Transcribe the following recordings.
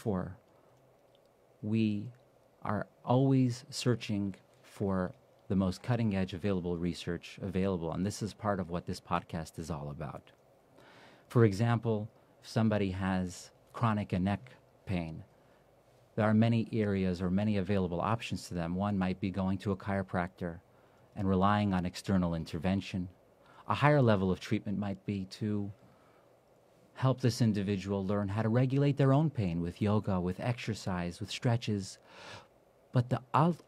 therefore, we are always searching for the most cutting-edge available research available, and this is part of what this podcast is all about. For example, if somebody has chronic neck pain, there are many areas or many available options to them. One might be going to a chiropractor and relying on external intervention. A higher level of treatment might be to help this individual learn how to regulate their own pain with yoga, with exercise, with stretches. But the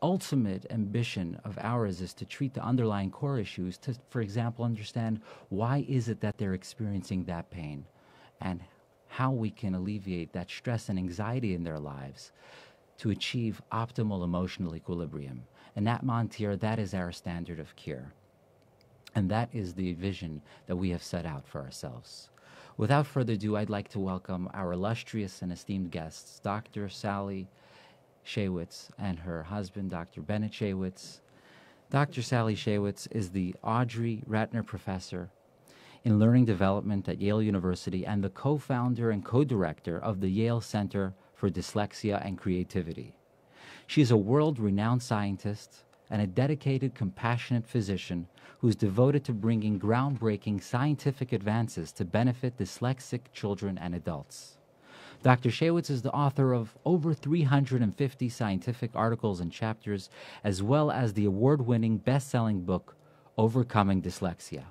ultimate ambition of ours is to treat the underlying core issues, to, for example, understand why is it that they're experiencing that pain and how we can alleviate that stress and anxiety in their lives to achieve optimal emotional equilibrium. And at Montierre, that is our standard of care. And that is the vision that we have set out for ourselves. Without further ado, I'd like to welcome our illustrious and esteemed guests, Dr. Sally Shaywitz and her husband, Dr. Bennett Shaywitz. Dr. Sally Shaywitz is the Audrey Ratner Professor in Learning Development at Yale University and the co-founder and co-director of the Yale Center for Dyslexia and Creativity. She is a world-renowned scientist and a dedicated, compassionate physician who's devoted to bringing groundbreaking scientific advances to benefit dyslexic children and adults. Dr. Shaywitz is the author of over 350 scientific articles and chapters, as well as the award-winning best-selling book, Overcoming Dyslexia.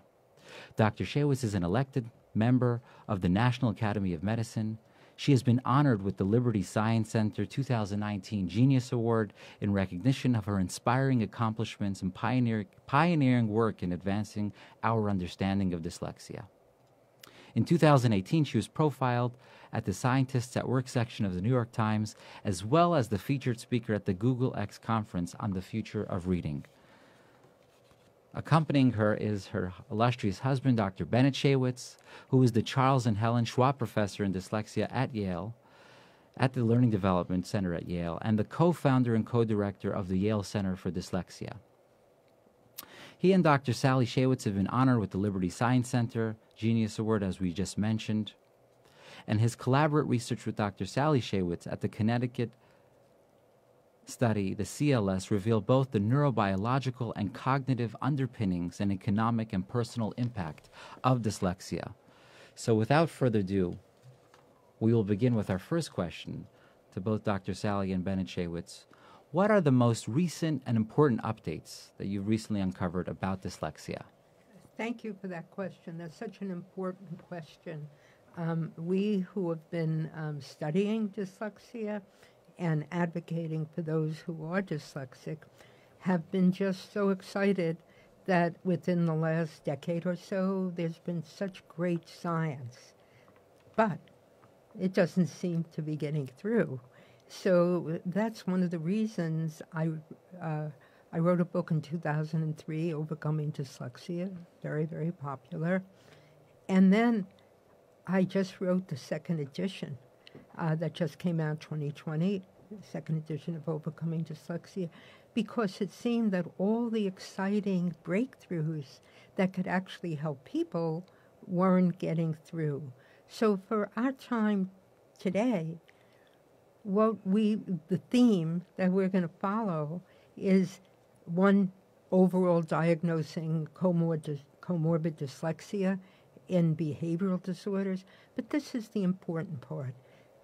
Dr. Shaywitz is an elected member of the National Academy of Medicine. She has been honored with the Liberty Science Center 2019 Genius Award in recognition of her inspiring accomplishments and pioneering work in advancing our understanding of dyslexia. In 2018, she was profiled at the Scientists at Work section of the New York Times, as well as the featured speaker at the Google X conference on the future of reading. Accompanying her is her illustrious husband, Dr. Bennett Shaywitz, who is the Charles and Helen Schwab Professor in Dyslexia at Yale, at the Learning Development Center at Yale, and the co-founder and co-director of the Yale Center for Dyslexia. He and Dr. Sally Shaywitz have been honored with the Liberty Science Center Genius Award, as we just mentioned, and his collaborative research with Dr. Sally Shaywitz at the Connecticut study, the CLS, revealed both the neurobiological and cognitive underpinnings and economic and personal impact of dyslexia. So without further ado, we will begin with our first question to both Dr. Sally and Bennett Shaywitz. What are the most recent and important updates that you've recently uncovered about dyslexia? Thank you for that question. That's such an important question. We who have been studying dyslexia and advocating for those who are dyslexic have been just so excited that within the last decade or so, there's been such great science. But it doesn't seem to be getting through. So that's one of the reasons I wrote a book in 2003, Overcoming Dyslexia, very, very popular. And then I just wrote the second edition that just came out 2020, the second edition of Overcoming Dyslexia, because it seemed that all the exciting breakthroughs that could actually help people weren't getting through. So for our time today, the theme that we're going to follow is one, overall diagnosing comorbid dyslexia in behavioral disorders. But this is the important part.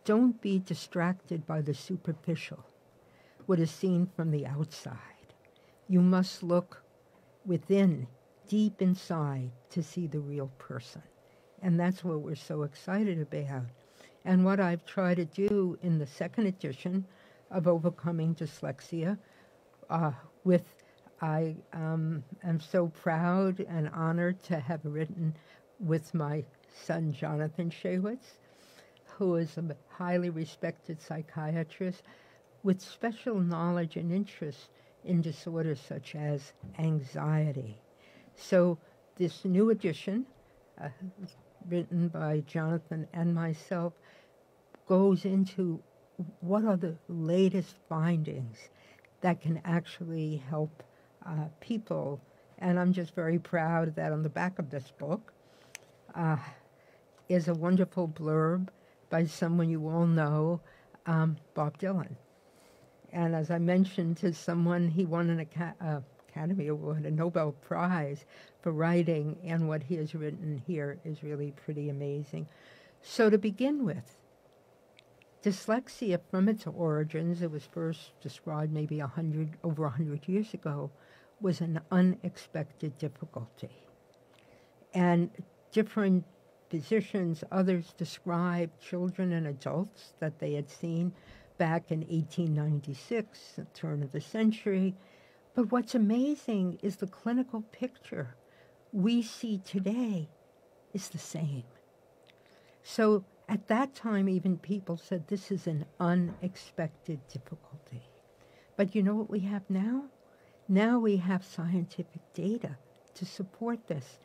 Don't be distracted by the superficial, what is seen from the outside. You must look within, deep inside, to see the real person. And that's what we're so excited about. And what I've tried to do in the second edition of Overcoming Dyslexia, I am so proud and honored to have written with my son, Jonathan Shaywitz, who is a highly respected psychiatrist with special knowledge and interest in disorders such as anxiety. So this new edition, written by Jonathan and myself, goes into what are the latest findings that can actually help people. And I'm just very proud that on the back of this book is a wonderful blurb by someone you all know, Bob Dylan. And as I mentioned to someone, he won an Academy Award, a Nobel Prize for writing, and what he has written here is really pretty amazing. So to begin with, dyslexia from its origins, it was first described maybe over 100 years ago, was an unexpected difficulty. And different physicians, others described children and adults that they had seen back in 1896, the turn of the century. But what's amazing is the clinical picture we see today is the same. So at that time, even people said this is an unexpected difficulty. But you know what we have now? Now we have scientific data to support this.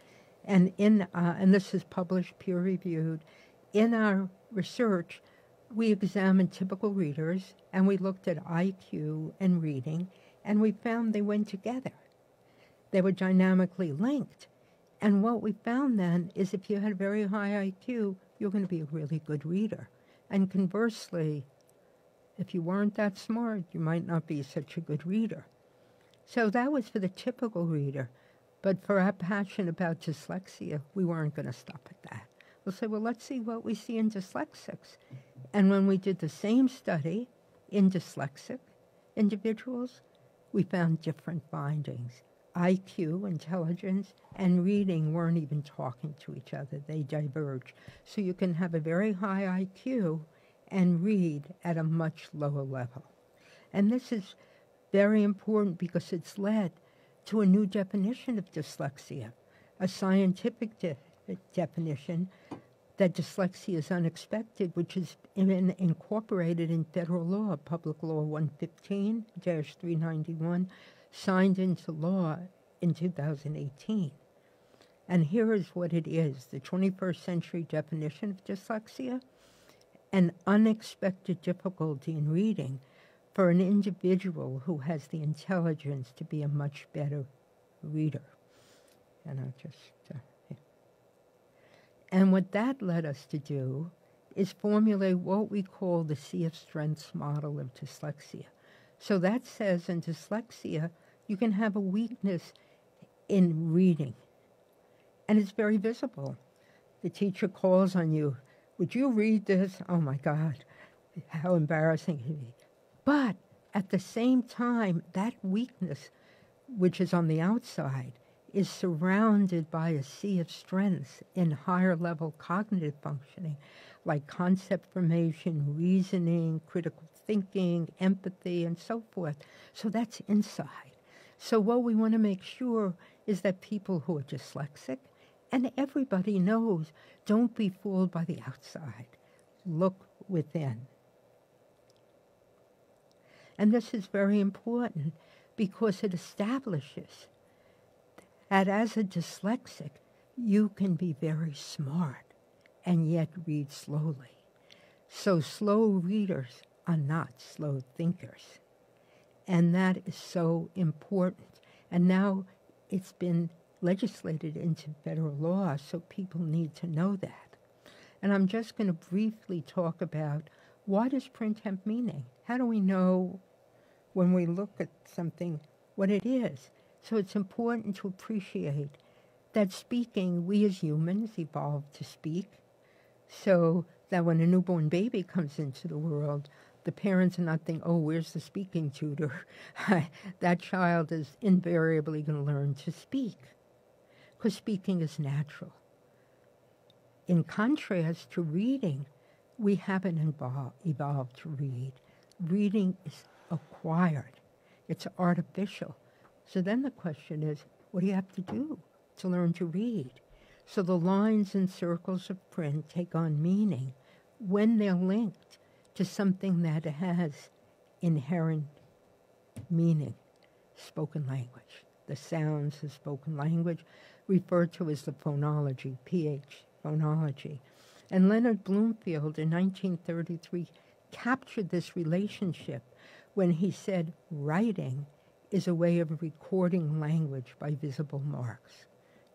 And and this is published, peer-reviewed. In our research, we examined typical readers, and we looked at IQ and reading, and we found they went together. They were dynamically linked. And what we found then is if you had a very high IQ, you're going to be a really good reader. And conversely, if you weren't that smart, you might not be such a good reader. So that was for the typical reader. But for our passion about dyslexia, we weren't going to stop at that. We'll say, well, let's see what we see in dyslexics. And when we did the same study in dyslexic individuals, we found different findings. IQ, intelligence, and reading weren't even talking to each other. They diverged. So you can have a very high IQ and read at a much lower level. And this is very important because it's led to a new definition of dyslexia, a scientific definition that dyslexia is unexpected, which is incorporated in federal law, Public Law 115-391, signed into law in 2018. And here is what it is, the 21st century definition of dyslexia: an unexpected difficulty in reading for an individual who has the intelligence to be a much better reader. And I'll just... And what that led us to do is formulate what we call the sea of strengths model of dyslexia. So that says in dyslexia, you can have a weakness in reading, and it's very visible. The teacher calls on you, would you read this? Oh my God, how embarrassing it is. But at the same time, that weakness, which is on the outside, is surrounded by a sea of strengths in higher level cognitive functioning, like concept formation, reasoning, critical thinking, empathy, and so forth. So that's inside. So what we want to make sure is that people who are dyslexic, and everybody knows, don't be fooled by the outside. Look within. And this is very important because it establishes that as a dyslexic, you can be very smart and yet read slowly. So slow readers are not slow thinkers. And that is so important. And now it's been legislated into federal law, so people need to know that. And I'm just going to briefly talk about what does print temp meaning? How do we know when we look at something what it is? So it's important to appreciate that speaking, we as humans evolved to speak, so that when a newborn baby comes into the world, the parents are not thinking, oh, where's the speaking tutor? That child is invariably going to learn to speak, because speaking is natural. In contrast to reading, we haven't evolved to read. Reading is acquired. It's artificial. So then the question is, what do you have to do to learn to read? So the lines and circles of print take on meaning when they're linked to something that has inherent meaning, spoken language. The sounds of spoken language referred to as the phonology, PH, phonology. And Leonard Bloomfield in 1933 captured this relationship when he said writing is a way of recording language by visible marks.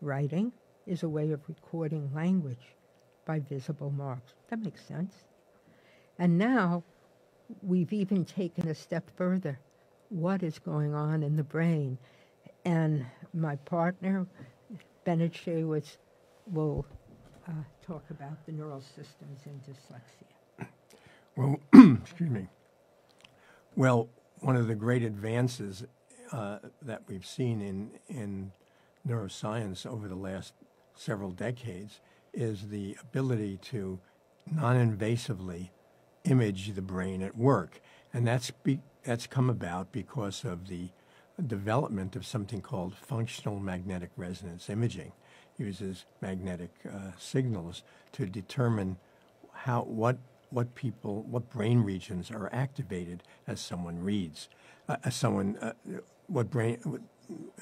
Writing is a way of recording language by visible marks. That makes sense. And now we've even taken a step further. What is going on in the brain? And my partner, Bennett Shaywitz, will talk about the neural systems in dyslexia. Well, excuse me. Well, one of the great advances that we've seen in neuroscience over the last several decades is the ability to non-invasively image the brain at work. And that's come about because of the development of something called functional magnetic resonance imaging. Uses magnetic signals to determine what brain regions are activated as someone reads.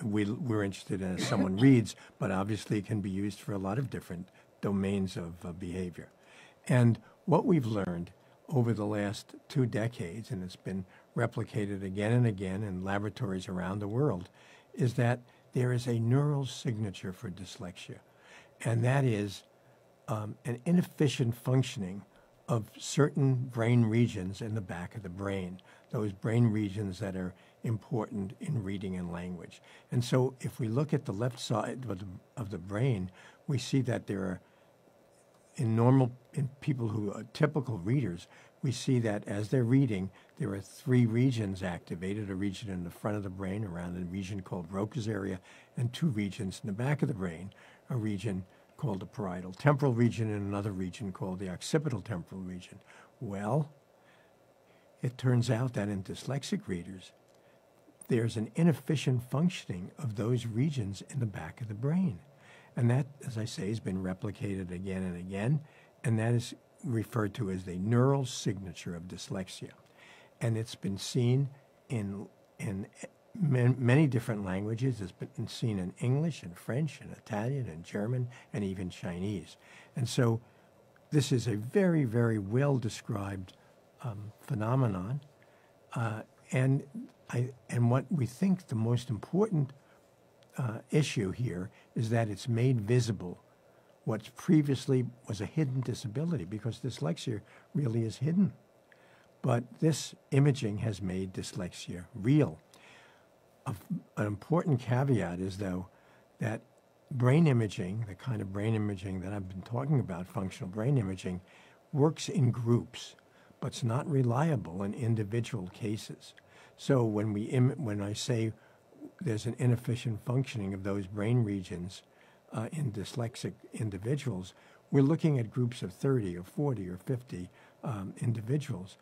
We're interested in as someone reads, but obviously it can be used for a lot of different domains of behavior. And what we've learned over the last 2 decades, and it's been replicated again and again in laboratories around the world, is that there is a neural signature for dyslexia, and that is an inefficient functioning of certain brain regions in the back of the brain, those brain regions that are important in reading and language. And so if we look at the left side of the brain, we see that there are, in people who are typical readers, we see that as they're reading, there are 3 regions activated, a region in the front of the brain around a region called Broca's area, and 2 regions in the back of the brain, a region called the parietal temporal region and another region called the occipital temporal region. Well, it turns out that in dyslexic readers, there's an inefficient functioning of those regions in the back of the brain. And that, as I say, has been replicated again and again, and that is referred to as the neural signature of dyslexia. And it's been seen in many different languages. It's been seen in English and French and Italian and German and even Chinese. And so this is a very, very well-described phenomenon. And what we think the most important issue here is that it's made visible what previously was a hidden disability, because dyslexia really is hidden. But this imaging has made dyslexia real. An important caveat is, though, that brain imaging, the kind of brain imaging that I've been talking about, functional brain imaging, works in groups, but it's not reliable in individual cases. So when I say there's an inefficient functioning of those brain regions in dyslexic individuals, we're looking at groups of 30 or 40 or 50 individuals.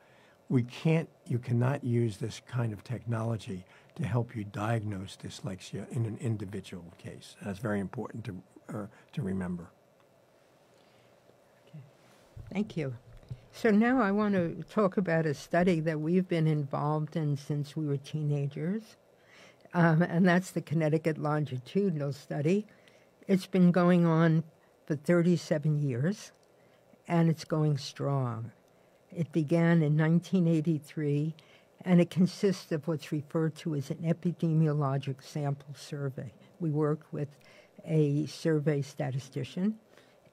You cannot use this kind of technology to help you diagnose dyslexia in an individual case. That's very important to remember. Okay. Thank you. So now I want to talk about a study that we've been involved in since we were teenagers, and that's the Connecticut Longitudinal study. It's been going on for 37 years, and it's going strong. It began in 1983, and it consists of what's referred to as an epidemiologic sample survey. We worked with a survey statistician,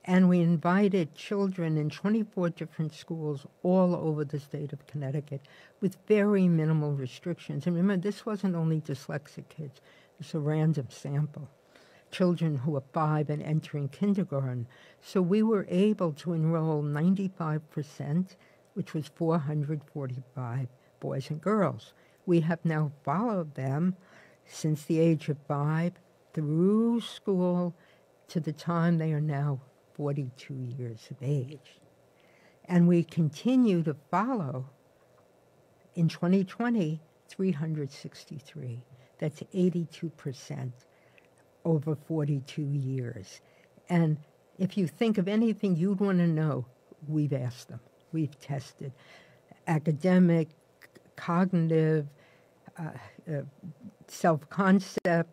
and we invited children in 24 different schools all over the state of Connecticut with very minimal restrictions. And remember, this wasn't only dyslexic kids. It's a random sample. Children who are 5 and entering kindergarten. So we were able to enroll 95%, which was 445 boys and girls. We have now followed them since the age of 5 through school to the time they are now 42 years of age. And we continue to follow, in 2020, 363. That's 82% over 42 years. And if you think of anything you'd want to know, we've asked them. We've tested academic, cognitive, self-concept,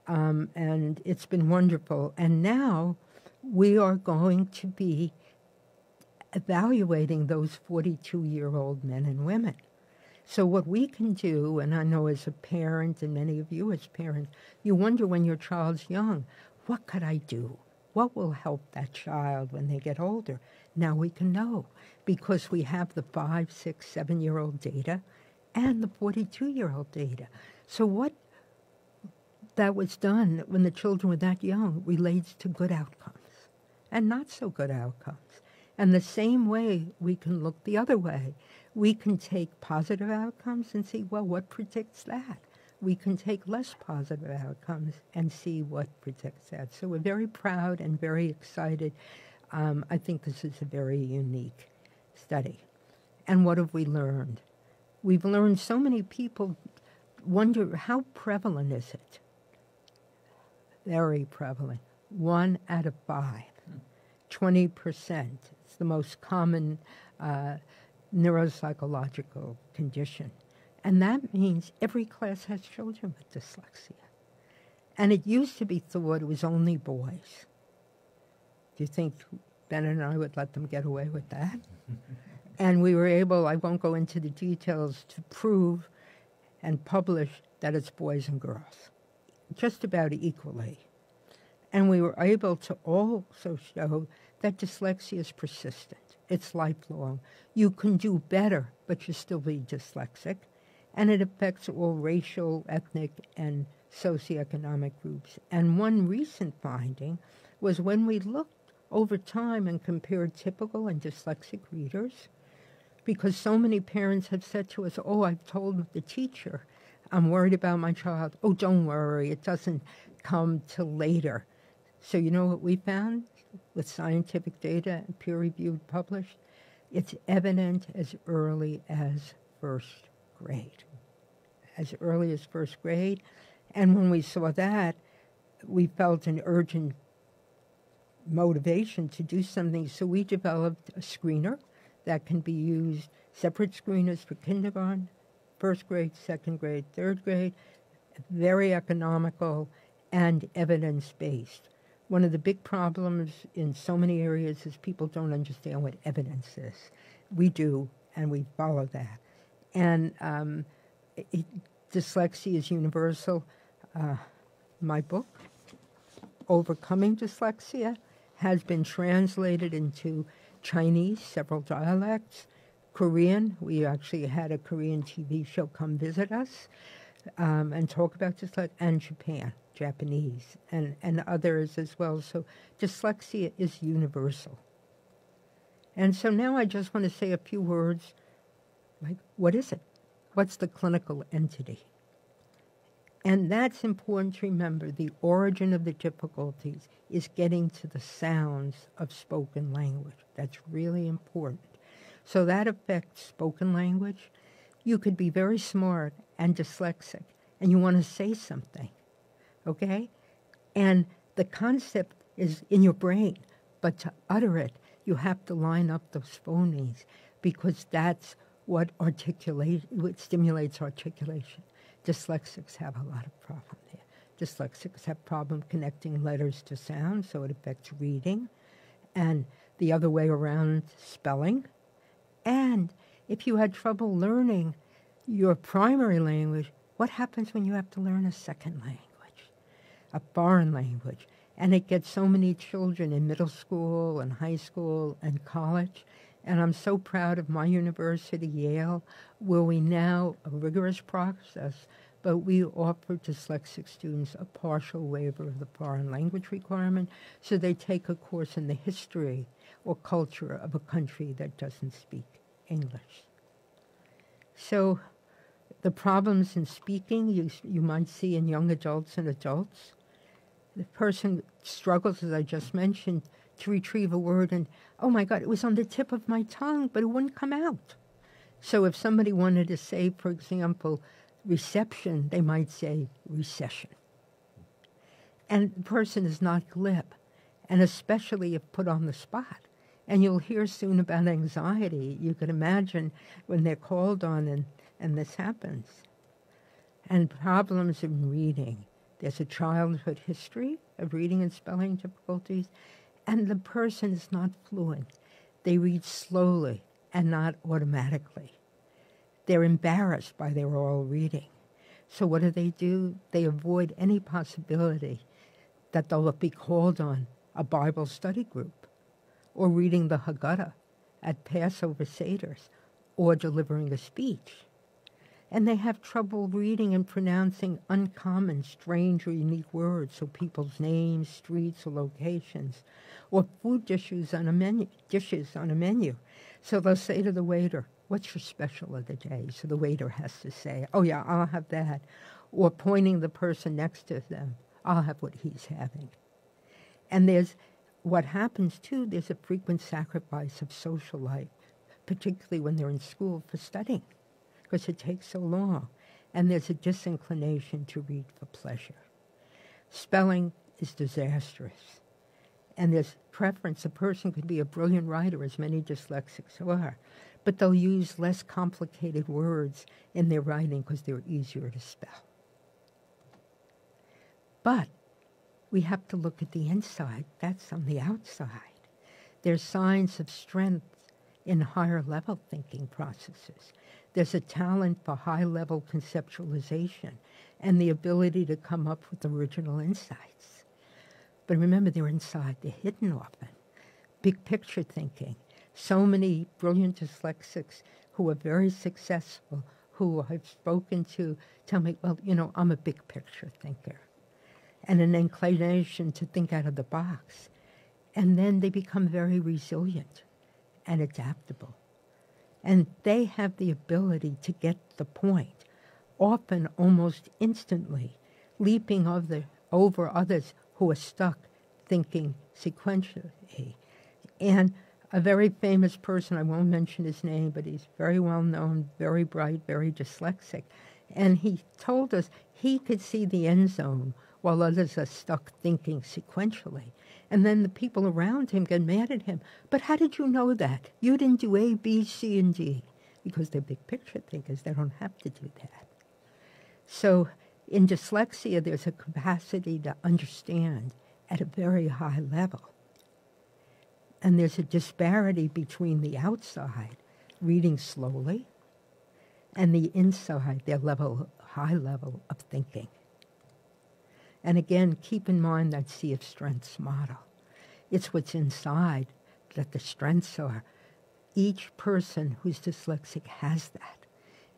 and it's been wonderful. And now we are going to be evaluating those 42-year-old men and women. So what we can do, and I know as a parent, and many of you as parents, you wonder when your child's young, what could I do? What will help that child when they get older? Now we can know because we have the 5, 6, 7-year-old data and the 42-year-old data. So what that was done when the children were that young relates to good outcomes and not so good outcomes. And the same way we can look the other way. We can take positive outcomes and see, well, what predicts that? We can take less positive outcomes and see what predicts that. So we're very proud and very excited. I think this is a very unique study. And what have we learned? We've learned so many people wonder, how prevalent is it? Very prevalent. 1 out of 5. 20%. It's the most common neuropsychological condition. And that means every class has children with dyslexia. And it used to be thought it was only boys. Do you think Ben and I would let them get away with that? And we were able, I won't go into the details, to prove and publish that it's boys and girls, just about equally. And we were able to also show that dyslexia is persistent. It's lifelong. You can do better, but you still be dyslexic. And it affects all racial, ethnic, and socioeconomic groups. And one recent finding was when we looked over time and compared typical and dyslexic readers, because so many parents have said to us, oh, I've told the teacher, I'm worried about my child. Oh, don't worry, it doesn't come till later. So you know what we found with scientific data, peer-reviewed, published? It's evident as early as first grade. As early as first grade. And when we saw that, we felt an urgent motivation to do something. So we developed a screener that can be used, separate screeners for kindergarten, first grade, second grade, third grade, very economical and evidence-based. One of the big problems in so many areas is people don't understand what evidence is. We do, and we follow that. And Dyslexia Is Universal, my book, Overcoming Dyslexia, has been translated into Chinese, several dialects, Korean. We actually had a Korean TV show come visit us and talk about dyslexia, and Japanese, and others as well. So dyslexia is universal. And so now I just want to say a few words, like, what is it? What's the clinical entity? And that's important to remember. The origin of the difficulties is getting to the sounds of spoken language. That's really important. So that affects spoken language. You could be very smart and dyslexic, and you want to say something, okay? And the concept is in your brain, but to utter it, you have to line up those phonemes, because that's what stimulates articulation. Dyslexics have a lot of problem there. Dyslexics have problem connecting letters to sound, so it affects reading, and the other way around, spelling. And if you had trouble learning your primary language, what happens when you have to learn a second language, a foreign language? And it gets so many children in middle school and high school and college. And I'm so proud of my university, Yale, where we now, a rigorous process, but we offer dyslexic students a partial waiver of the foreign language requirement, so they take a course in the history or culture of a country that doesn't speak English. So the problems in speaking you might see in young adults and adults. The person struggles, as I just mentioned, to retrieve a word, and, oh my God, it was on the tip of my tongue, but it wouldn't come out. So if somebody wanted to say, for example, reception, they might say recession. And the person is not glib, and especially if put on the spot. And you'll hear soon about anxiety. You can imagine when they're called on and this happens. And problems in reading. There's a childhood history of reading and spelling difficulties, and the person is not fluent. They read slowly and not automatically. They're embarrassed by their oral reading. So what do? They avoid any possibility that they'll be called on a Bible study group or reading the Haggadah at Passover Seders, or delivering a speech. And they have trouble reading and pronouncing uncommon, strange, or unique words, so people's names, streets, or locations, or food dishes on a menu. So they'll say to the waiter, "What's your special of the day?" So the waiter has to say, "Oh yeah, I'll have that." Or pointing the person next to them, "I'll have what he's having." And what happens too, there's a frequent sacrifice of social life, particularly when they're in school for studying, because it takes so long. And there's a disinclination to read for pleasure. Spelling is disastrous. And there's preference. A person could be a brilliant writer, as many dyslexics are, but they'll use less complicated words in their writing because they're easier to spell. But we have to look at the inside. That's on the outside. There's signs of strength in higher level thinking processes. There's a talent for high level conceptualization and the ability to come up with original insights. But remember, they're inside, they're hidden often. Big picture thinking. So many brilliant dyslexics who are very successful, who I've spoken to, tell me, "Well, I'm a big picture thinker." And an inclination to think out of the box. And then they become very resilient and adaptable. And they have the ability to get the point, often almost instantly, leaping over others who are stuck thinking sequentially. And a very famous person, I won't mention his name, but he's very well known, very bright, very dyslexic. And he told us he could see the end zone while others are stuck thinking sequentially. And then the people around him get mad at him. "But how did you know that? You didn't do A, B, C, and D." Because they're big picture thinkers, they don't have to do that. So in dyslexia, there's a capacity to understand at a very high level. And there's a disparity between the outside, reading slowly, and the inside, their high level of thinking. And again, keep in mind that Sea of Strengths model. It's what's inside that the strengths are. Each person who's dyslexic has that.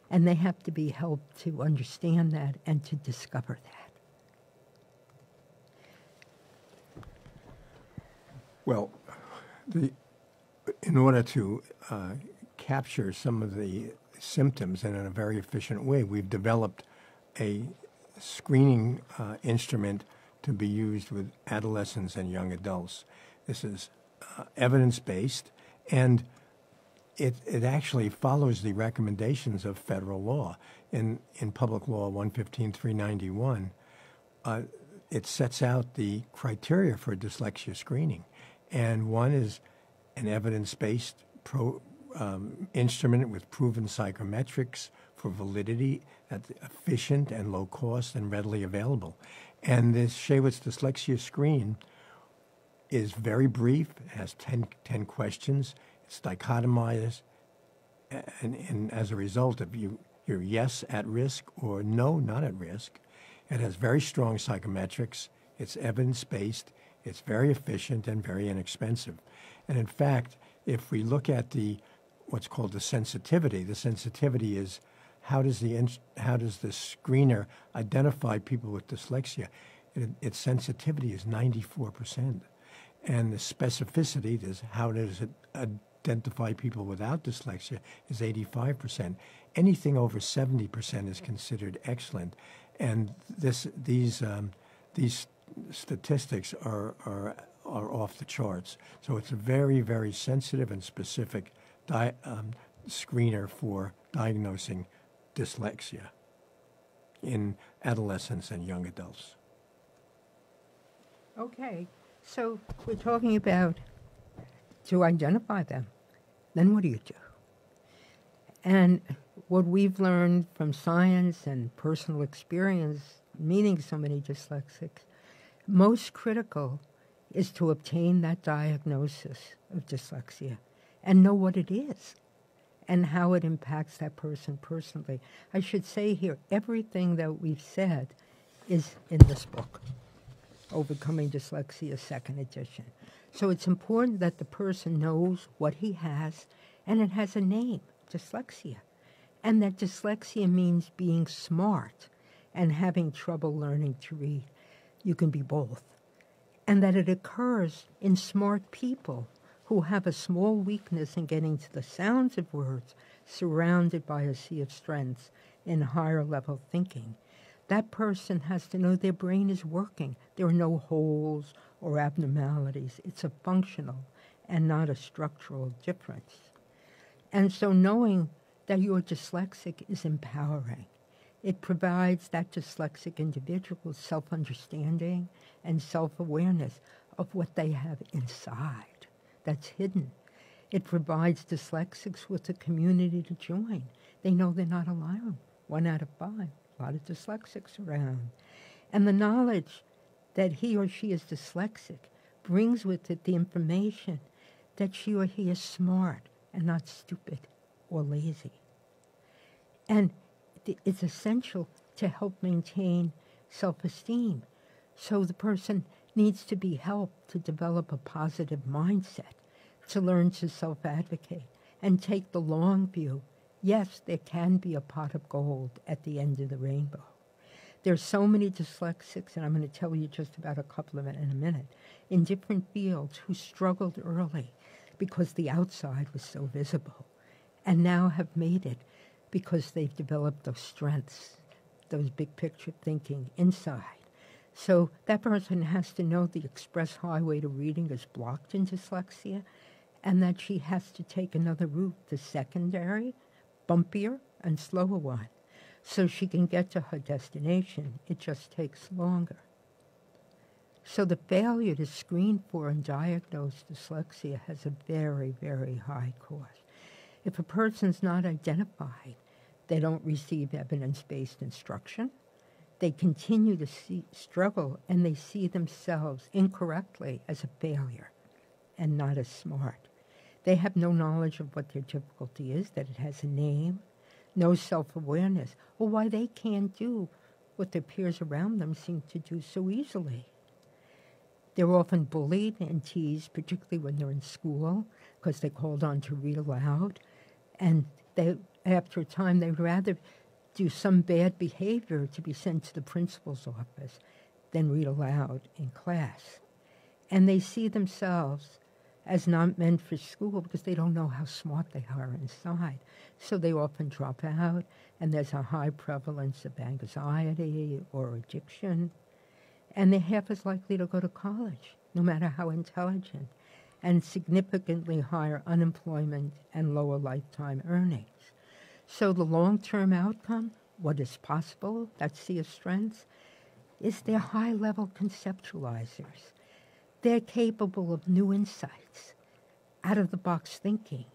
And they have to be helped to understand that and to discover that. Well, in order to capture some of the symptoms in a very efficient way, we've developed a screening instrument to be used with adolescents and young adults. This is evidence-based, and it actually follows the recommendations of federal law. In Public Law 115-391, it sets out the criteria for dyslexia screening, and one is an evidence-based instrument with proven psychometrics for validity, that's efficient and low cost and readily available. And this Shaywitz Dyslexia Screen is very brief. It has 10 questions. It's dichotomized, and as a result of you're yes at risk or no, not at risk. It has very strong psychometrics. It's evidence-based. It's very efficient and very inexpensive. And in fact, if we look at what's called the sensitivity is how does the screener identify people with dyslexia? Its sensitivity is 94%. And the specificity is how does it identify people without dyslexia is 85%. Anything over 70% is considered excellent. And these statistics are off the charts. So it's a very, very sensitive and specific screener for diagnosing dyslexia in adolescents and young adults. Okay, so we're talking about to identify them. Then what do you do? And what we've learned from science and personal experience, meeting so many dyslexics, most critical is to obtain that diagnosis of dyslexia and know what it is and how it impacts that person personally. I should say here, everything that we've said is in this book. Overcoming Dyslexia, second edition. So it's important that the person knows what he has, and it has a name, dyslexia. And that dyslexia means being smart and having trouble learning to read. You can be both. And that it occurs in smart people who have a small weakness in getting to the sounds of words, surrounded by a sea of strengths in higher level thinking. That person has to know their brain is working. There are no holes or abnormalities. It's a functional and not a structural difference. And so knowing that you're dyslexic is empowering. It provides that dyslexic individual self-understanding and self-awareness of what they have inside that's hidden. It provides dyslexics with a community to join. They know they're not alone. 1 out of 5, a lot of dyslexics around. And the knowledge that he or she is dyslexic brings with it the information that she or he is smart and not stupid or lazy. And it's essential to help maintain self-esteem. So the person needs to be helped to develop a positive mindset, to learn to self-advocate and take the long view. Yes, there can be a pot of gold at the end of the rainbow. There's so many dyslexics, and I'm going to tell you just about a couple of them in a minute, in different fields who struggled early because the outside was so visible, and now have made it because they've developed those strengths, those big picture thinking inside. So that person has to know the express highway to reading is blocked in dyslexia, and that she has to take another route, the secondary, bumpier and slower one, so she can get to her destination. It just takes longer. So the failure to screen for and diagnose dyslexia has a very, very high cost. If a person's not identified, they don't receive evidence-based instruction. They continue to struggle, and they see themselves incorrectly as a failure and not as smart. They have no knowledge of what their difficulty is, that it has a name, no self-awareness, or why they can't do what their peers around them seem to do so easily. They're often bullied and teased, particularly when they're in school, because they're called on to read aloud. And after a time, they'd rather do some bad behavior to be sent to the principal's office than read aloud in class. And they see themselves as not meant for school because they don't know how smart they are inside. So they often drop out, and there's a high prevalence of anxiety or addiction. And they're half as likely to go to college, no matter how intelligent, and significantly higher unemployment and lower lifetime earnings. So the long-term outcome, what is possible, that sea of strengths, is they're high-level conceptualizers. They're capable of new insights, out-of-the-box thinking.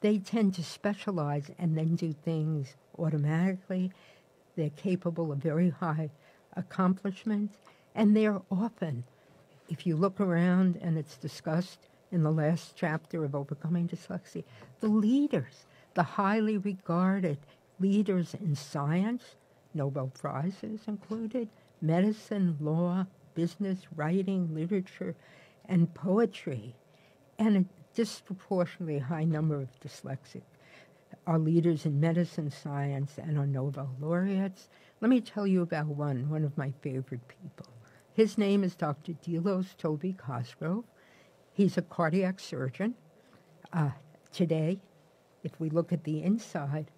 They tend to specialize and then do things automatically. They're capable of very high accomplishment, and they're often, if you look around, and it's discussed in the last chapter of Overcoming Dyslexia, the leaders, the highly regarded leaders in science, Nobel Prizes included, medicine, law, business, writing, literature, and poetry, and a disproportionately high number of dyslexic are leaders in medicine, science, and are Nobel laureates. Let me tell you about one of my favorite people. His name is Dr. Delos Toby Cosgrove. He's a cardiac surgeon. Today, if we look at the inside,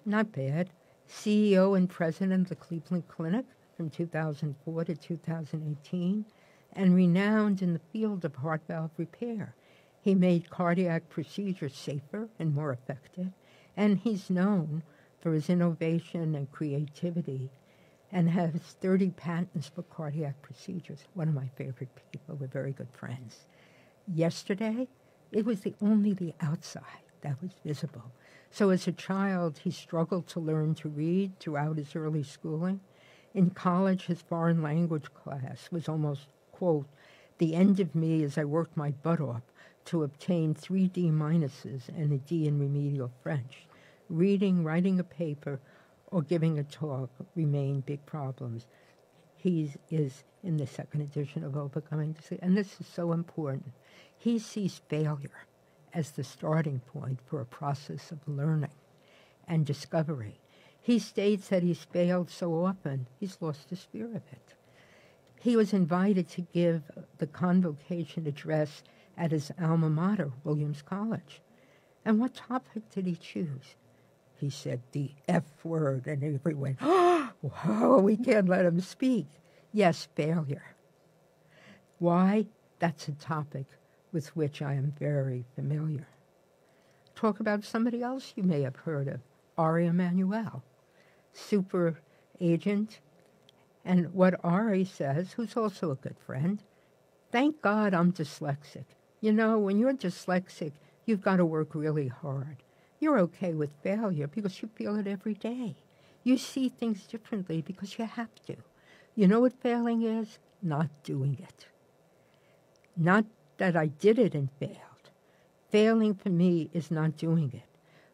not bad. CEO and president of the Cleveland Clinic from 2004 to 2018, and renowned in the field of heart valve repair. He made cardiac procedures safer and more effective, and he's known for his innovation and creativity, and has 30 patents for cardiac procedures. One of my favorite people. We're very good friends. Yesterday, it was only the outside that was visible. So as a child, he struggled to learn to read throughout his early schooling. In college, his foreign language class was almost, quote, the end of me as I worked my butt off to obtain 3 D minuses and a D in remedial French. Reading, writing a paper, or giving a talk remained big problems. He is in the second edition of Overcoming Dyslexia, and this is so important. He sees failure as the starting point for a process of learning and discovery. He states that he's failed so often, he's lost his fear of it. He was invited to give the convocation address at his alma mater, Williams College. And what topic did he choose? He said the F word, and everyone went, oh, whoa, we can't let him speak. Yes, failure. Why? That's a topic with which I am very familiar. Talk about somebody else you may have heard of, Ari Emanuel, super agent. And what Ari says, who's also a good friend, thank God I'm dyslexic. You know, when you're dyslexic, you've got to work really hard. You're okay with failure because you feel it every day. You see things differently because you have to. You know what failing is? Not doing it. Not that I did it and failed. Failing for me is not doing it.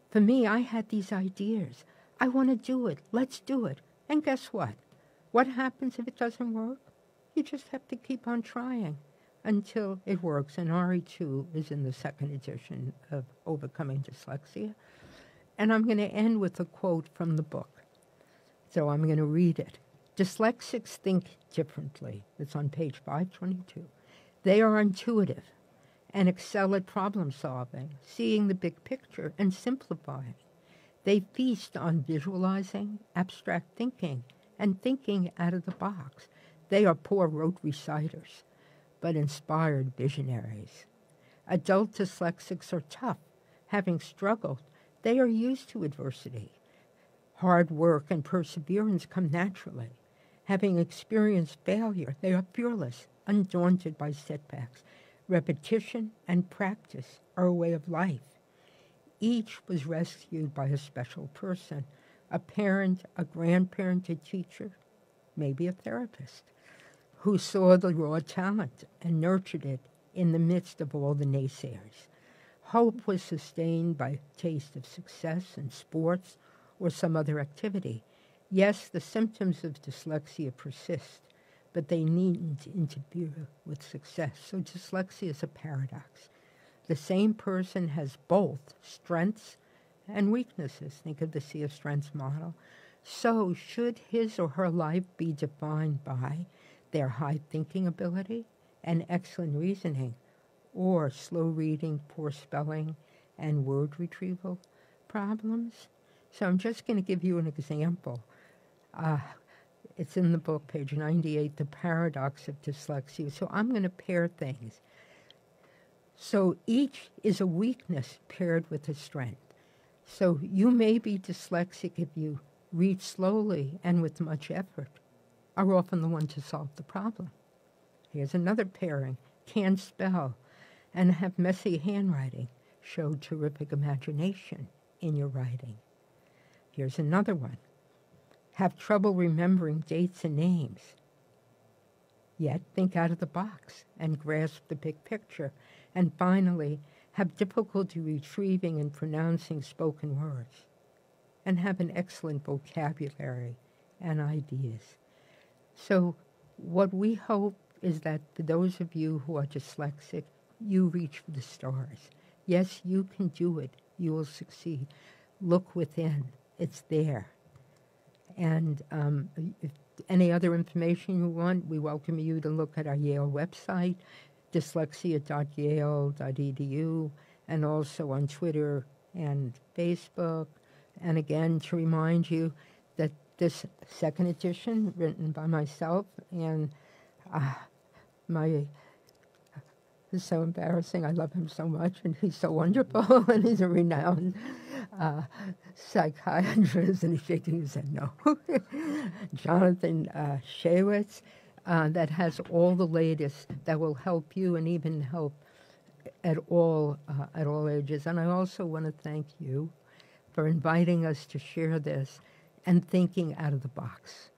For me, I had these ideas. I want to do it. Let's do it. And guess what? What happens if it doesn't work? You just have to keep on trying until it works. And Ari, too, is in the second edition of Overcoming Dyslexia. And I'm going to end with a quote from the book. So I'm going to read it. Dyslexics think differently. It's on page 522. They are intuitive and excel at problem solving, seeing the big picture and simplifying. They feast on visualizing, abstract thinking, and thinking out of the box. They are poor rote reciters, but inspired visionaries. Adult dyslexics are tough. Having struggled, they are used to adversity. Hard work and perseverance come naturally. Having experienced failure, they are fearless, undaunted by setbacks. Repetition and practice are a way of life. Each was rescued by a special person, a parent, a grandparent, a teacher, maybe a therapist, who saw the raw talent and nurtured it in the midst of all the naysayers. Hope was sustained by taste of success in sports or some other activity. Yes, the symptoms of dyslexia persist, but they needn't interfere with success. So dyslexia is a paradox. The same person has both strengths and weaknesses. Think of the Sea of Strengths model. So should his or her life be defined by their high thinking ability and excellent reasoning, or slow reading, poor spelling, and word retrieval problems? So I'm just going to give you an example. It's in the book, page 98, The Paradox of Dyslexia. So I'm going to pair things. So each is a weakness paired with a strength. So you may be dyslexic if you read slowly and with much effort, are often the one to solve the problem. Here's another pairing. Can't spell and have messy handwriting. Show terrific imagination in your writing. Here's another one. Have trouble remembering dates and names. Yet think out of the box and grasp the big picture. And finally, have difficulty retrieving and pronouncing spoken words. And have an excellent vocabulary and ideas. So what we hope is that for those of you who are dyslexic, you reach for the stars. Yes, you can do it. You will succeed. Look within. It's there. And if any other information you want, we welcome you to look at our Yale website, dyslexia.yale.edu, and also on Twitter and Facebook. And again, to remind you that this second edition, written by myself and it's so embarrassing. I love him so much, and he's so wonderful, and he's a renowned psychiatrist, and he's shaking his head no. Jonathan Shaywitz, that has all the latest that will help you and even help at all ages. And I also want to thank you for inviting us to share this and thinking out of the box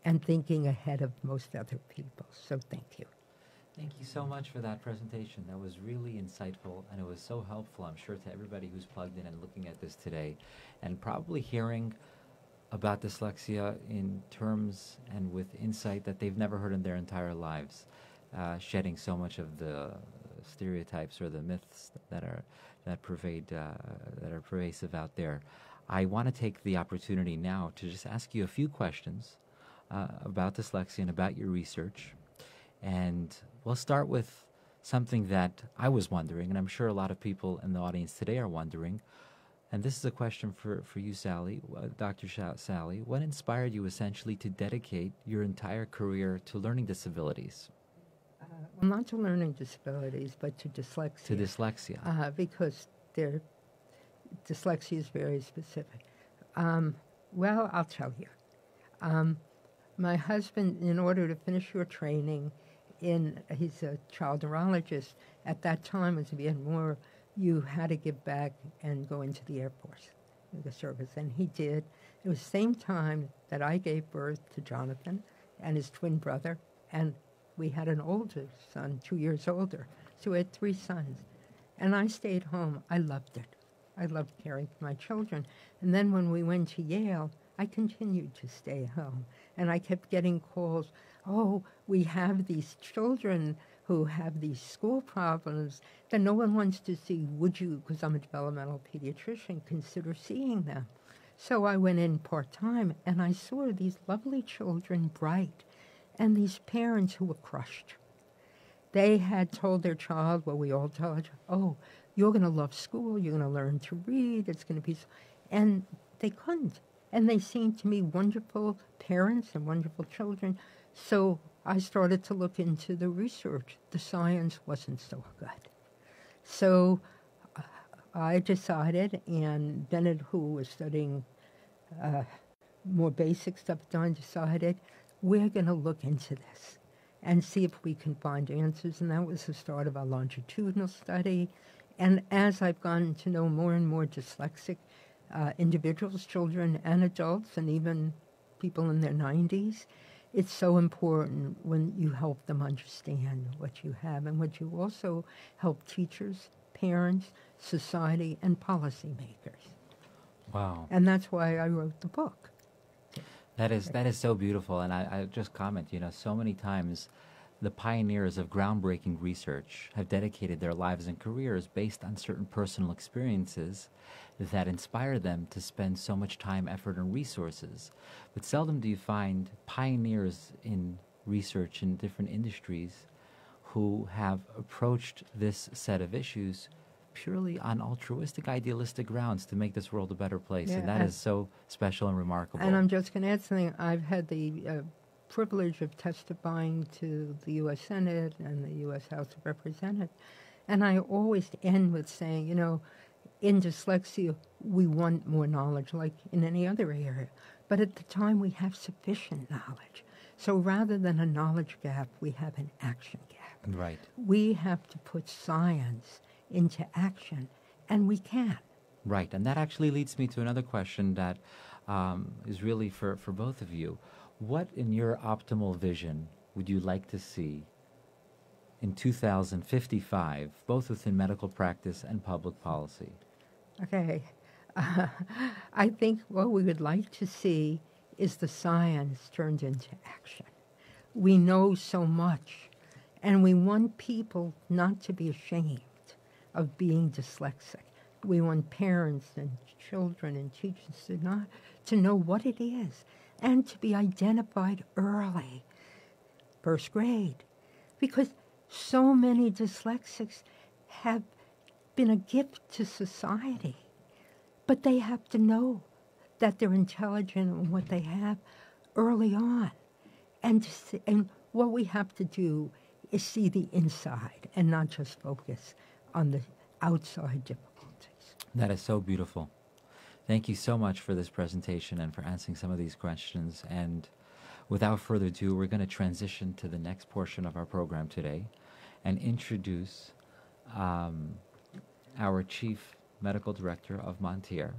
and thinking ahead of most other people. So thank you. Thank you so much for that presentation. That was really insightful, and it was so helpful, I'm sure, to everybody who's plugged in and looking at this today, and probably hearing about dyslexia in terms and with insight that they've never heard in their entire lives, shedding so much of the stereotypes or the myths that are pervasive out there. I want to take the opportunity now to just ask you a few questions about dyslexia and about your research. And we'll start with something that I was wondering, and I'm sure a lot of people in the audience today are wondering. And this is a question for you, Sally, Dr. Sally. What inspired you essentially to dedicate your entire career to learning disabilities? Well, not to learning disabilities, but to dyslexia. To dyslexia. Because dyslexia is very specific. Well, I'll tell you. My husband, in order to finish your training, he's a child neurologist. At that time, as we had more, you had to give back and go into the Air Force, the service, and he did. It was the same time that I gave birth to Jonathan and his twin brother, and we had an older son, 2 years older. So we had 3 sons. And I stayed home. I loved it. I loved caring for my children. And then when we went to Yale, I continued to stay home. And I kept getting calls, oh, we have these children who have these school problems that no one wants to see. Would you, because I'm a developmental pediatrician, consider seeing them? So I went in part-time, and I saw these lovely children, bright, and these parents who were crushed. They had told their child, well, we all told each other, oh, you're going to love school, you're going to learn to read, it's going to be... And they couldn't. And they seemed to me wonderful parents and wonderful children. So I started to look into the research. The science wasn't so good. So I decided, and Bennett, who was studying more basic stuff, decided, we're going to look into this and see if we can find answers. And that was the start of our longitudinal study. And as I've gotten to know more and more dyslexic individuals, children and adults, and even people in their 90s, it's so important when you help them understand what you have, and what you also help teachers, parents, society, and policymakers. Wow. And that's why I wrote the book. That is so beautiful. And I just comment, so many times the pioneers of groundbreaking research have dedicated their lives and careers based on certain personal experiences that inspire them to spend so much time, effort, and resources. But seldom do you find pioneers in research in different industries who have approached this set of issues purely on altruistic, idealistic grounds to make this world a better place. Yeah, and that is so special and remarkable. And I'm just going to add something. I've had the privilege of testifying to the U.S. Senate and the U.S. House of Representatives. And I always end with saying, in dyslexia, we want more knowledge, like in any other area. But at the time, we have sufficient knowledge. So rather than a knowledge gap, we have an action gap. Right. We have to put science into action, and we can. Right, and that actually leads me to another question that is really for both of you. What, in your optimal vision, would you like to see in 2055, both within medical practice and public policy? Okay. I think what we would like to see is the science turned into action. We know so much, and we want people not to be ashamed of being dyslexic. We want parents and children and teachers to know what it is and to be identified early, first grade, because so many dyslexics have been a gift to society, but they have to know that they're intelligent and what they have early on. And what we have to do is see the inside and not just focus on the outside difficulties. That is so beautiful. Thank you so much for this presentation and for answering some of these questions. And without further ado, we're going to transition to the next portion of our program today and introduce our Chief Medical Director of Montierre,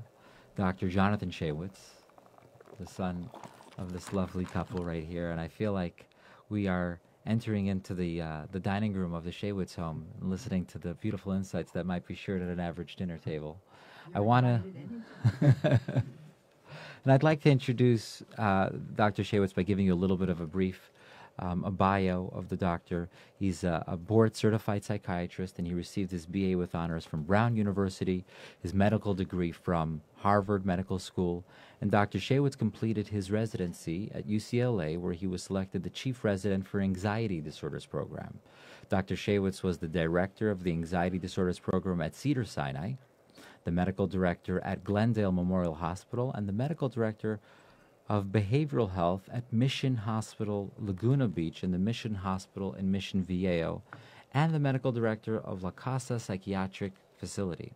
Dr. Jonathan Shaywitz, the son of this lovely couple right here. And I feel like we are entering into the dining room of the Shaywitz home and listening to the beautiful insights that might be shared at an average dinner table. I want to And I'd like to introduce Dr. Shaywitz by giving you a little bit of a brief a bio of the doctor. He's a board-certified psychiatrist, and he received his BA with honors from Brown University, his medical degree from Harvard Medical School, and Dr. Shaywitz completed his residency at UCLA, where he was selected the chief resident for Anxiety Disorders Program. Dr. Shaywitz was the director of the Anxiety Disorders Program at Cedars-Sinai, the medical director at Glendale Memorial Hospital, and the medical director of Behavioral Health at Mission Hospital Laguna Beach and the Mission Hospital in Mission Viejo, and the medical director of La Casa Psychiatric Facility.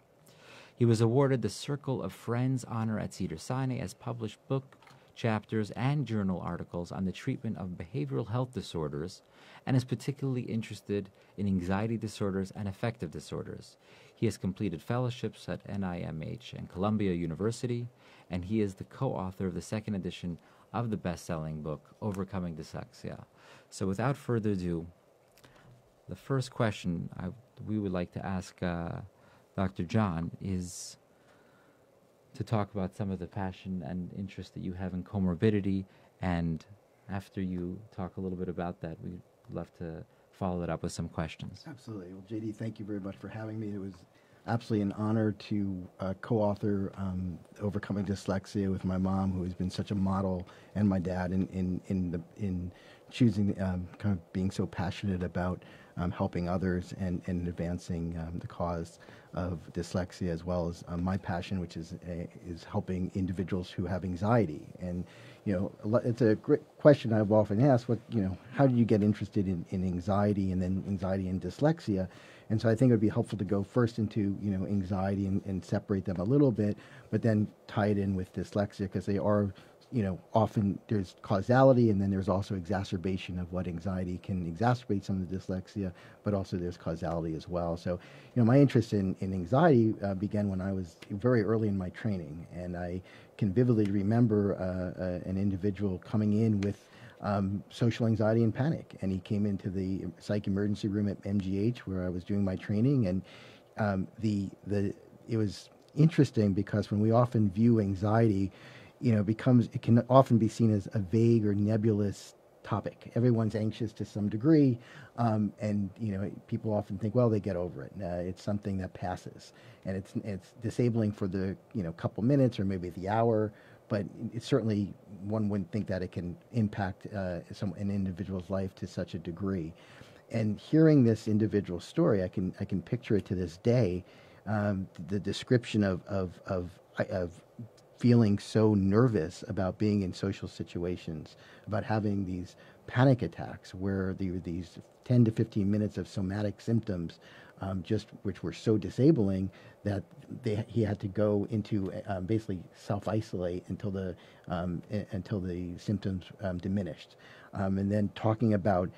He was awarded the Circle of Friends honor at Cedars-Sinai as published book, chapters, and journal articles on the treatment of behavioral health disorders, and is particularly interested in anxiety disorders and affective disorders. He has completed fellowships at NIMH and Columbia University, and he is the co-author of the second edition of the best-selling book, Overcoming Dyslexia. So without further ado, the first question we would like to ask Dr. John is to talk about some of the passion and interest that you have in comorbidity, and after you talk a little bit about that, we'd love to follow it up with some questions. Absolutely. Well, JD, thank you very much for having me. It was absolutely an honor to co-author Overcoming Dyslexia with my mom, who has been such a model, and my dad in choosing, kind of being so passionate about helping others and advancing the cause of dyslexia, as well as my passion, which is helping individuals who have anxiety. And it's a great question I've often asked. How do you get interested in anxiety, and then anxiety and dyslexia? And so I think it would be helpful to go first into anxiety and separate them a little bit, but then tie it in with dyslexia, because they are often there's causality, and then there's also exacerbation of what anxiety can exacerbate some of the dyslexia, but also there's causality as well. So, my interest in anxiety began when I was very early in my training, and I can vividly remember an individual coming in with social anxiety and panic, and he came into the psych emergency room at MGH where I was doing my training, and it was interesting because when we often view anxiety, it can often be seen as a vague or nebulous topic. Everyone's anxious to some degree, and people often think, well, they get over it. It's something that passes, and it's disabling for the couple minutes or maybe the hour, but it's certainly one wouldn't think that it can impact an individual's life to such a degree. And hearing this individual story, I can picture it to this day. The description of feeling so nervous about being in social situations, about having these panic attacks where these 10 to 15 minutes of somatic symptoms, which were so disabling that he had to go into basically self-isolate until the symptoms diminished. And then talking about,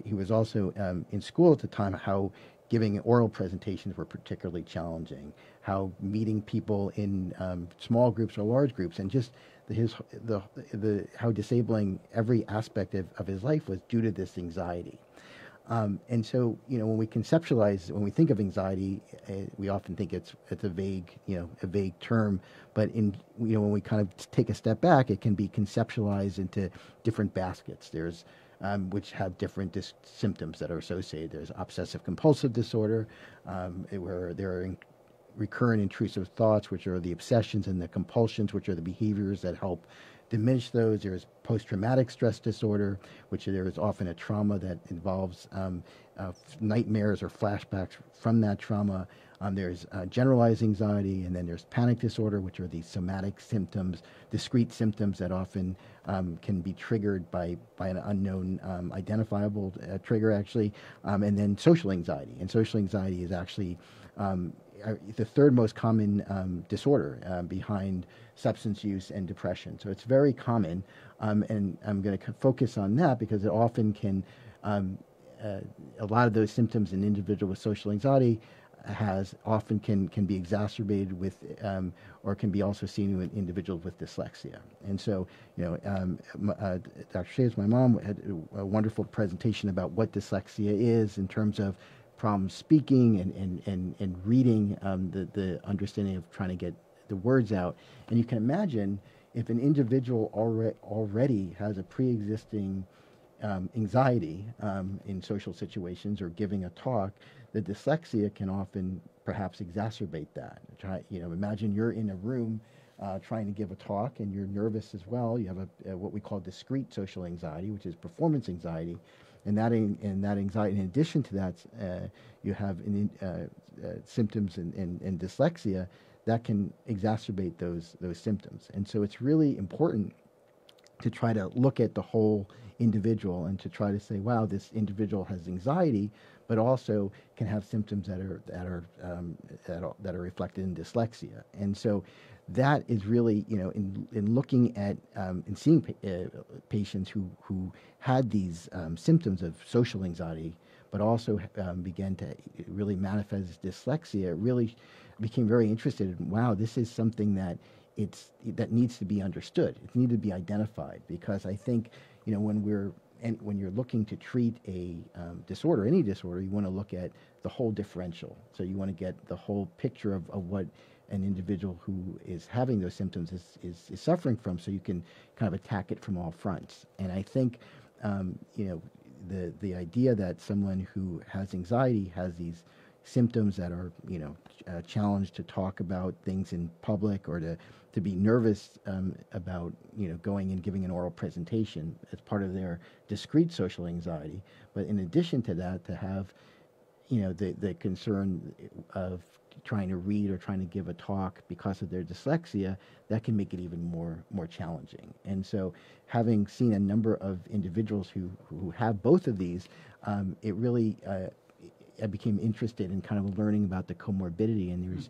he was also in school at the time, how giving oral presentations were particularly challenging, how meeting people in small groups or large groups, and just how disabling every aspect of his life was due to this anxiety. And so, when we when we think of anxiety, we often think it's a vague term. But when we kind of take a step back, it can be conceptualized into different baskets. There's which have different symptoms that are associated. There's obsessive compulsive disorder, where there are recurrent intrusive thoughts, which are the obsessions, and the compulsions, which are the behaviors that help diminish those. There's post-traumatic stress disorder, which there is often a trauma that involves nightmares or flashbacks from that trauma. There's generalized anxiety, and then there's panic disorder, which are these somatic symptoms, discrete symptoms that often can be triggered by an unknown identifiable trigger, actually, and then social anxiety. And social anxiety is actually the third most common disorder behind substance use and depression. So it's very common, and I'm going to focus on that because it often can, a lot of those symptoms in individuals with social anxiety can be exacerbated with, or can be also seen in individuals with dyslexia. And so, Dr. Shaywitz, my mom, had a wonderful presentation about what dyslexia is in terms of problems speaking and reading, the understanding of trying to get the words out. And you can imagine, if an individual already has a pre-existing anxiety in social situations or giving a talk, the dyslexia can often perhaps exacerbate that. Imagine you're in a room trying to give a talk and you're nervous as well. You have what we call discrete social anxiety, which is performance anxiety. And that anxiety, in addition to that, you have symptoms in dyslexia that can exacerbate those symptoms. And so it's really important to try to look at the whole individual and to try to say, wow, this individual has anxiety, but also can have symptoms that are reflected in dyslexia. And so that is really, in looking at and seeing patients who had these symptoms of social anxiety, but also began to really manifest as dyslexia, really became very interested in, wow, this is something that needs to be understood. It needs to be identified, because I think, when you're looking to treat a disorder, any disorder, you want to look at the whole differential. So you want to get the whole picture of what an individual who is having those symptoms is suffering from, so you can kind of attack it from all fronts. And I think, the idea that someone who has anxiety has these symptoms that are, challenged to talk about things in public, or to be nervous about, going and giving an oral presentation as part of their discrete social anxiety. But in addition to that, to have, the concern of trying to read or trying to give a talk because of their dyslexia, that can make it even more challenging. And so, having seen a number of individuals who have both of these, it really I became interested in kind of learning about the comorbidity, and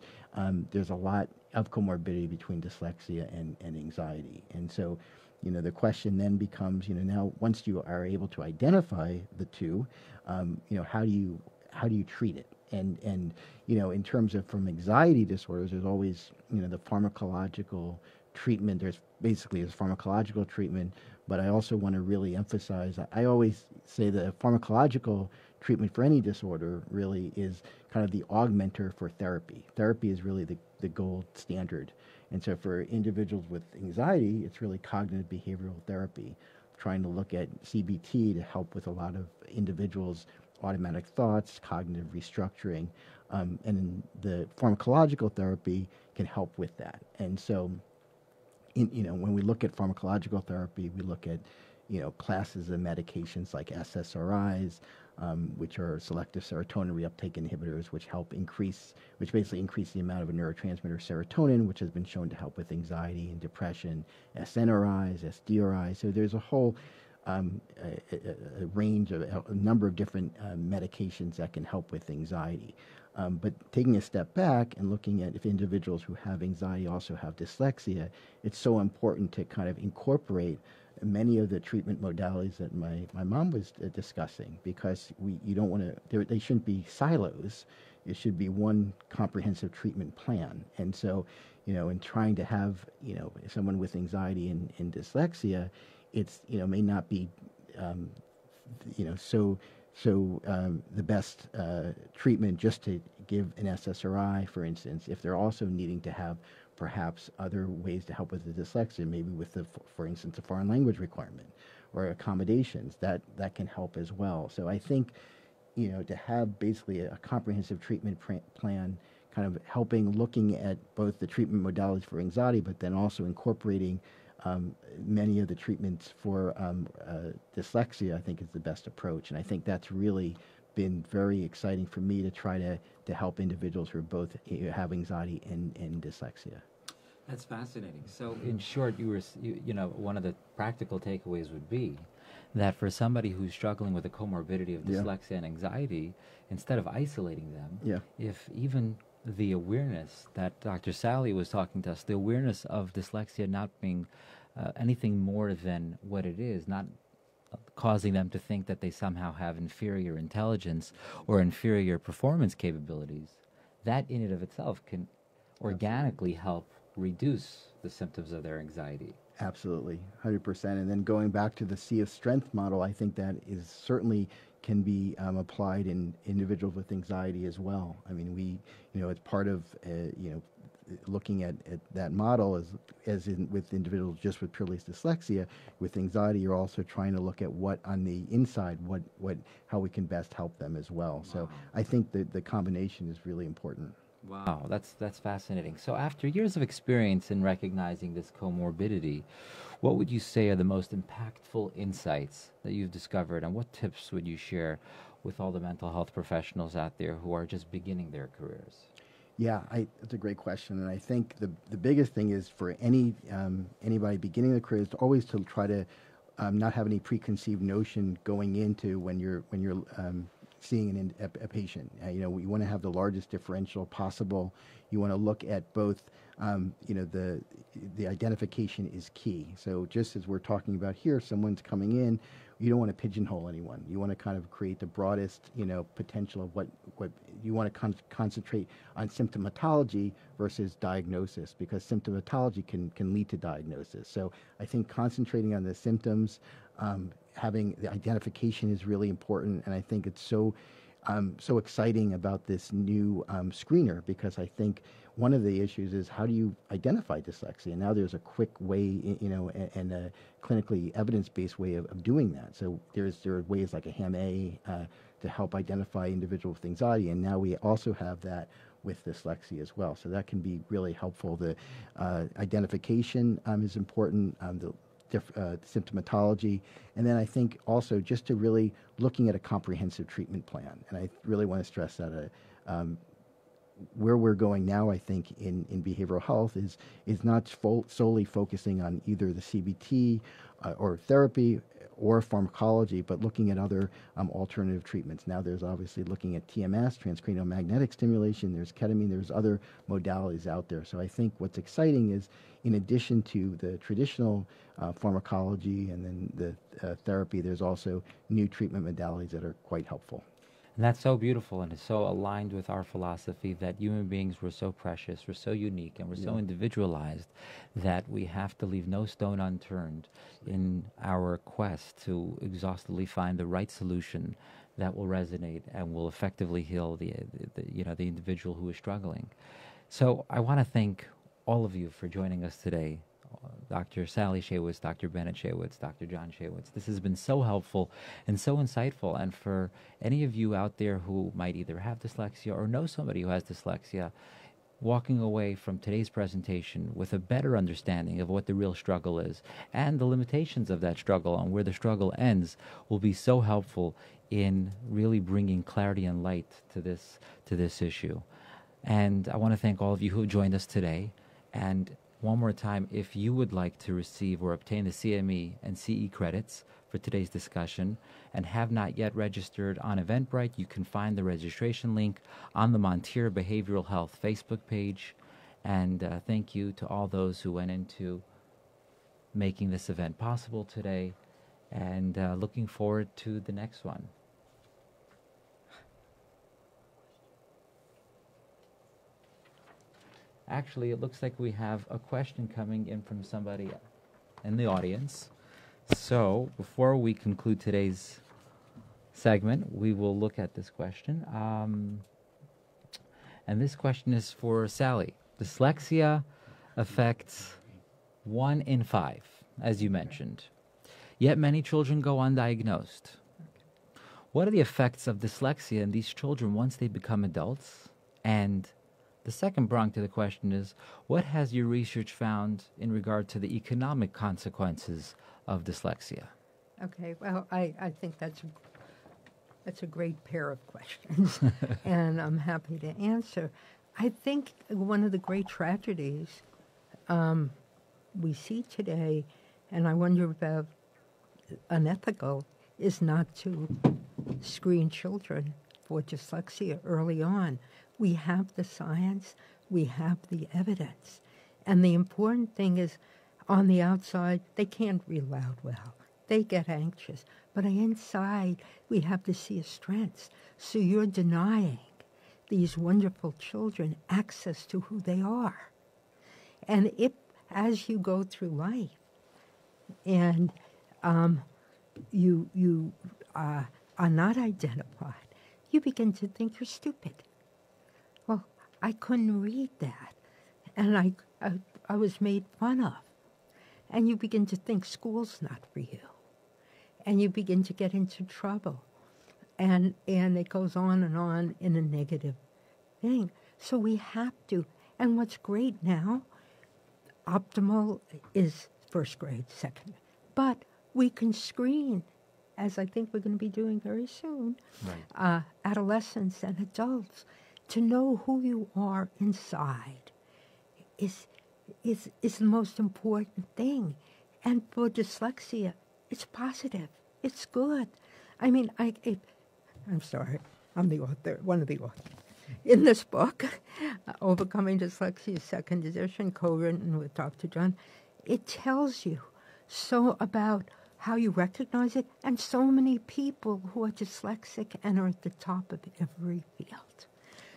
there's a lot of comorbidity between dyslexia and anxiety. And so, the question then becomes, now once you are able to identify the two, how do you treat it? And in terms of from anxiety disorders, there's always, the pharmacological treatment. There's pharmacological treatment, but I also want to really emphasize, I always say the pharmacological treatment for any disorder really is kind of the augmenter for therapy. Therapy is really the gold standard. And so for individuals with anxiety, it's really cognitive behavioral therapy, trying to look at CBT to help with a lot of individuals' automatic thoughts, cognitive restructuring, and the pharmacological therapy can help with that. And so, when we look at pharmacological therapy, we look at, classes of medications like SSRIs, which are selective serotonin reuptake inhibitors, which basically increase the amount of a neurotransmitter serotonin, which has been shown to help with anxiety and depression, SNRIs, SDRIs. So there's a whole a range of a number of different medications that can help with anxiety. But taking a step back and looking at if individuals who have anxiety also have dyslexia, it's so important to kind of incorporate many of the treatment modalities that my mom was discussing, because you don't want to, they shouldn't be silos. It should be one comprehensive treatment plan. And so, in trying to have, someone with anxiety and dyslexia, it's, may not be, so the best treatment just to give an SSRI, for instance, if they're also needing to have perhaps other ways to help with the dyslexia, maybe with for instance, a foreign language requirement or accommodations, that can help as well. So I think, to have basically a comprehensive treatment plan, kind of looking at both the treatment modalities for anxiety, but then also incorporating many of the treatments for dyslexia, I think is the best approach. And I think that's really been very exciting for me to try to help individuals who both have anxiety and dyslexia. That's fascinating. So in short, one of the practical takeaways would be that for somebody who's struggling with a comorbidity of dyslexia and anxiety, instead of isolating them, if even the awareness that Dr. Sally was talking to us, the awareness of dyslexia not being anything more than what it is, not causing them to think that they somehow have inferior intelligence or inferior performance capabilities, that in and of itself can organically help reduce the symptoms of their anxiety. Absolutely, 100%. And then going back to the Sea of Strength model, I think that is certainly can be applied in individuals with anxiety as well. I mean, it's part of, looking at that model as in with individuals just with purely dyslexia, with anxiety, you're also trying to look at what on the inside, how we can best help them as well. So I think that the combination is really important. Wow, that's fascinating. So after years of experience in recognizing this comorbidity, what would you say are the most impactful insights that you've discovered, and what tips would you share with all the mental health professionals out there who are just beginning their careers? Yeah, that's a great question, and I think the biggest thing is for anybody beginning their career is to always to try to not have any preconceived notion going into when you're seeing a patient. You want to have the largest differential possible. You want to look at both. The identification is key. So just as we're talking about here, someone's coming in, you don't want to pigeonhole anyone. You want to kind of create the broadest, potential of what you want to concentrate on symptomatology versus diagnosis, because symptomatology can lead to diagnosis. So I think concentrating on the symptoms, having the identification is really important, and I think it's so exciting about this new screener, because I think one of the issues is how do you identify dyslexia? Now there's a quick way, and a clinically evidence-based way of doing that. So there are ways like a HAM-A to help identify individuals with anxiety, and now we also have that with dyslexia as well. So that can be really helpful. The identification is important. The symptomatology, and then I think also just to really looking at a comprehensive treatment plan. And I really want to stress that where we're going now, I think, in behavioral health is not solely focusing on either the CBT or therapy or pharmacology, but looking at other alternative treatments. Now there's obviously looking at TMS, transcranial magnetic stimulation, there's ketamine, there's other modalities out there. So I think what's exciting is, in addition to the traditional pharmacology and then the therapy, there's also new treatment modalities that are quite helpful. And that's so beautiful, and it's so aligned with our philosophy that human beings were so precious, we're so unique, and we're so individualized that we have to leave no stone unturned in our quest to exhaustively find the right solution that will resonate and will effectively heal the individual who is struggling. So I want to thank all of you for joining us today. Dr. Sally Shaywitz, Dr. Bennett Shaywitz, Dr. John Shaywitz. This has been so helpful and so insightful. And for any of you out there who might either have dyslexia or know somebody who has dyslexia, walking away from today's presentation with a better understanding of what the real struggle is and the limitations of that struggle and where the struggle ends will be so helpful in really bringing clarity and light to this issue. And I want to thank all of you who have joined us today. And one more time, if you would like to receive or obtain the CME and CE credits for today's discussion and have not yet registered on Eventbrite, you can find the registration link on the Montare Behavioral Health Facebook page. And thank you to all those who went into making this event possible today, and looking forward to the next one. Actually, it looks like we have a question coming in from somebody in the audience. So before we conclude today's segment, we will look at this question. And this question is for Sally. Dyslexia affects 1 in 5, as you mentioned. Yet many children go undiagnosed. What are the effects of dyslexia in these children once they become adults? And the second prong to the question is, what has your research found in regard to the economic consequences of dyslexia? Okay, well, I think that's a great pair of questions, and I'm happy to answer. I think one of the great tragedies we see today, and I wonder about unethical, is not to screen children for dyslexia early on. We have the science, we have the evidence. And the important thing is, on the outside, they can't read loud well. They get anxious. But inside, we have to see a strength. So you're denying these wonderful children access to who they are. And if, as you go through life, and you are not identified, you begin to think you're stupid. Well, I couldn't read that. and I was made fun of. And you begin to think school's not for you. And you begin to get into trouble. And it goes on in a negative thing. So we have to. And what's great now, optimal is first grade, second. But we can screen, as I think we're going to be doing very soon, Right. adolescents and adults, to know who you are inside is the most important thing. And for dyslexia, it's positive. It's good. I mean, I'm sorry, I'm the author, one of the authors. In this book, Overcoming Dyslexia, second edition, co-written with Dr. John, it tells you so about how you recognize it, and so many people who are dyslexic and are at the top of every field.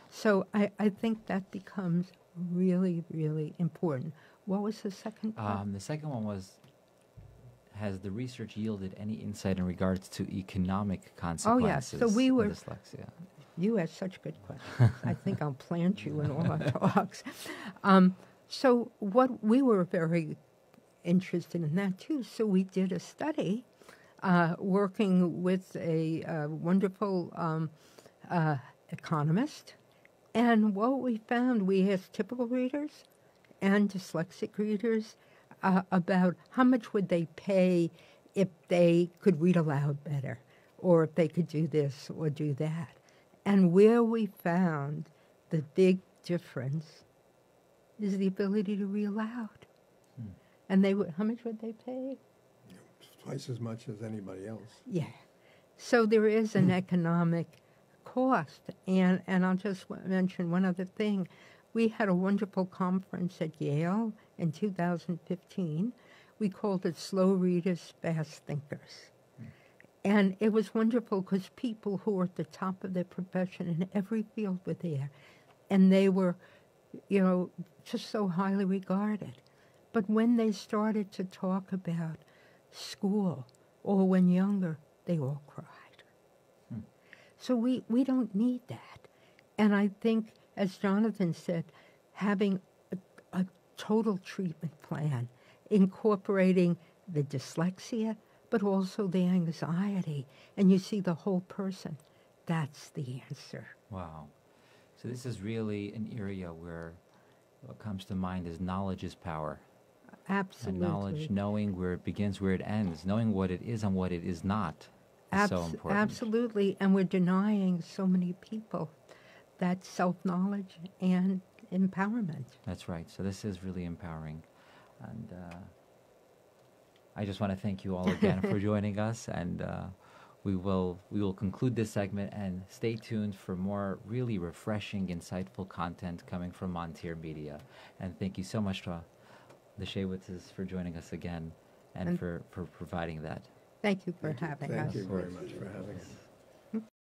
So I think that becomes really, really important. What was the second part? The second one was, has the research yielded any insight in regards to economic consequences So we were- of dyslexia? You ask such good questions. I think I'll plant you in all our talks. So what we were very interested in that too. So we did a study working with a wonderful economist. And what we found, we asked typical readers and dyslexic readers about how much would they pay if they could read aloud better, or if they could do this or do that. And where we found the big difference is the ability to read aloud. And they would, how much would they pay? Twice as much as anybody else. Yeah. So there is an economic cost. And I'll just mention one other thing. We had a wonderful conference at Yale in 2015. We called it Slow Readers, Fast Thinkers. And it was wonderful because people who were at the top of their profession in every field were there. And they were, just so highly regarded. But when they started to talk about school, or when younger, they all cried. So we don't need that. And I think, as Jonathan said, having a total treatment plan, incorporating the dyslexia, but also the anxiety, and you see the whole person, that's the answer. Wow. So this is really an area where what comes to mind is knowledge is power. Absolutely. And knowledge, knowing where it begins, where it ends, knowing what it is and what it is not, is so important. Absolutely. And we're denying so many people that self-knowledge and empowerment. That's right. So this is really empowering. And I just want to thank you all again for joining us. And we will conclude this segment, and stay tuned for more really refreshing, insightful content coming from Montare Media. And thank you so much to the Shaywitzes for joining us again and for providing that. Thank you for having us. Thank you very much for having us.